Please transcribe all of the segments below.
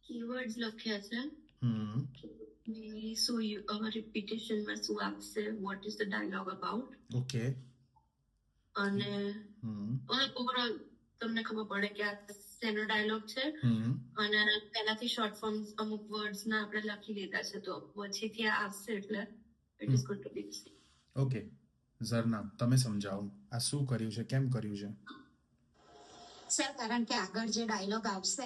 Keywords લખ્યા છે. સો રિપીટેશનમાં શું આપશે, what is the dialogue about. Okay. અને ઓવરઓલ તમને ખબર પડે કે આ શેનો ડાયલોગ છે. અને પહેલાથી શોર્ટ ફોર્મ્સ અમુક વર્ડ્સ ના આપણે લખી લીધા છે, તો પછીથી આ આવશે એટલે it is going to be the same. Okay Zarna, તમે સમજાવો આ શું કર્યું છે, કેમ કર્યું છે? સર, કારણ કે આગળ જે ડાયલોગ આવશે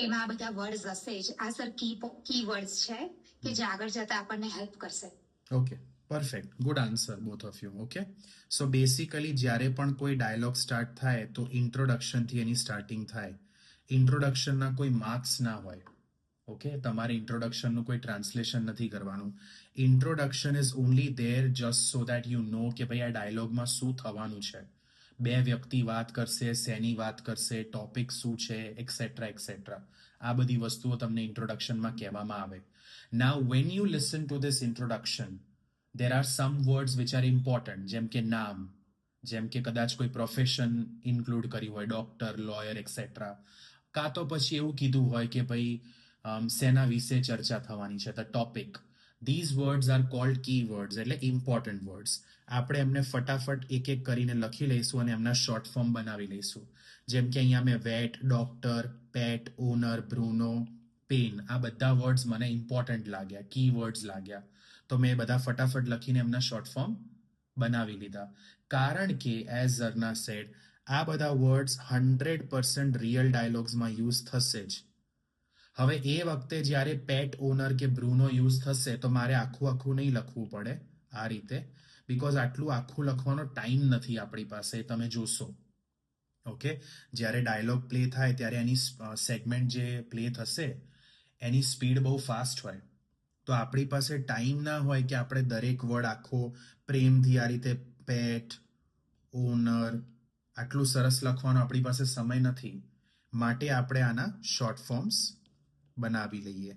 એમાં આ બધા વર્ડ્સ હશે જ. આ સર કી વર્ડ્સ છે કે જે આગળ જતા આપણને હેલ્પ કરશે. Okay, perfect, good answer both of you. Okay, so basically જ્યારે પણ કોઈ ડાયલોગ સ્ટાર્ટ થાય તો ઇન્ટ્રોડક્શનથી એની સ્ટાર્ટિંગ થાય. ઇન્ટ્રોડક્શનના કોઈ માર્ક્સ ના હોય. ઓકે, તમારે ઇન્ટ્રોડક્શનનું કોઈ ટ્રાન્સલેશન નથી કરવાનું. Introduction is only there just so that you know કે ભાઈ આ ડાયલોગમાં શું થવાનું છે. બે વ્યક્તિ વાત કરશે, શેની વાત કરશે, ટોપિક શું છે, એક્સેટ્રા એક્સેટ્રા. આ બધી વસ્તુઓ તમને ઇન્ટ્રોડક્શનમાં કહેવામાં આવે. Now when you listen to this introduction, there are some words which are important, જેમ કે નામ, જેમ કે કદાચ કોઈ પ્રોફેશન ઇન્ક્લુડ કર્યું હોય, ડોક્ટર, લોયર એક્સેટ્રા. કાં તો પછી એવું કીધું હોય કે ભાઈ સેના વિશે ચર્ચા થવાની છે, the topic. These words are called key words, એટલે ઇમ્પોર્ટન્ટ વર્ડ્સ. આપણે એમને ફટાફટ એક એક કરીને લખી લઈશું અને એમના શોર્ટ ફોર્મ બનાવી લઈશું. જેમ કે અહીંયા મેં વેટ, ડોક્ટર, પેટ, ઓનર, બ્રુનો, પેન, આ બધા વર્ડ્સ મને ઇમ્પોર્ટન્ટ લાગ્યા, કી વર્ડ્સ લાગ્યા. તો મેં બધા ફટાફટ લખીને એમના શોર્ટ ફોર્મ બનાવી લીધા. કારણ કે એઝ ઝરના સેડ, આ બધા વર્ડ્સ 100% રિયલ ડાયલોગ્સમાં યુઝ થશે જ. હવે એ વખતે જ્યારે પેટ, ઓનર કે બ્રુનો યુઝ થશે તો મારે આખું નહીં લખવું પડે આ રીતે, બીકોઝ આટલું આખું લખવાનો ટાઈમ નથી આપણી પાસે, તમે જોશો. ઓકે, જ્યારે ડાયલોગ પ્લે થાય ત્યારે એની સેગમેન્ટ જે પ્લે થશે એની સ્પીડ બહુ ફાસ્ટ હોય. તો આપણી પાસે ટાઈમ ના હોય કે આપણે દરેક વર્ડ આખો પ્રેમથી આ રીતે પેટ, ઓનર આટલું સરસ લખવાનો આપણી પાસે સમય નથી. માટે આપણે આના શોર્ટ ફોર્મ્સ બનાવી લઈએ.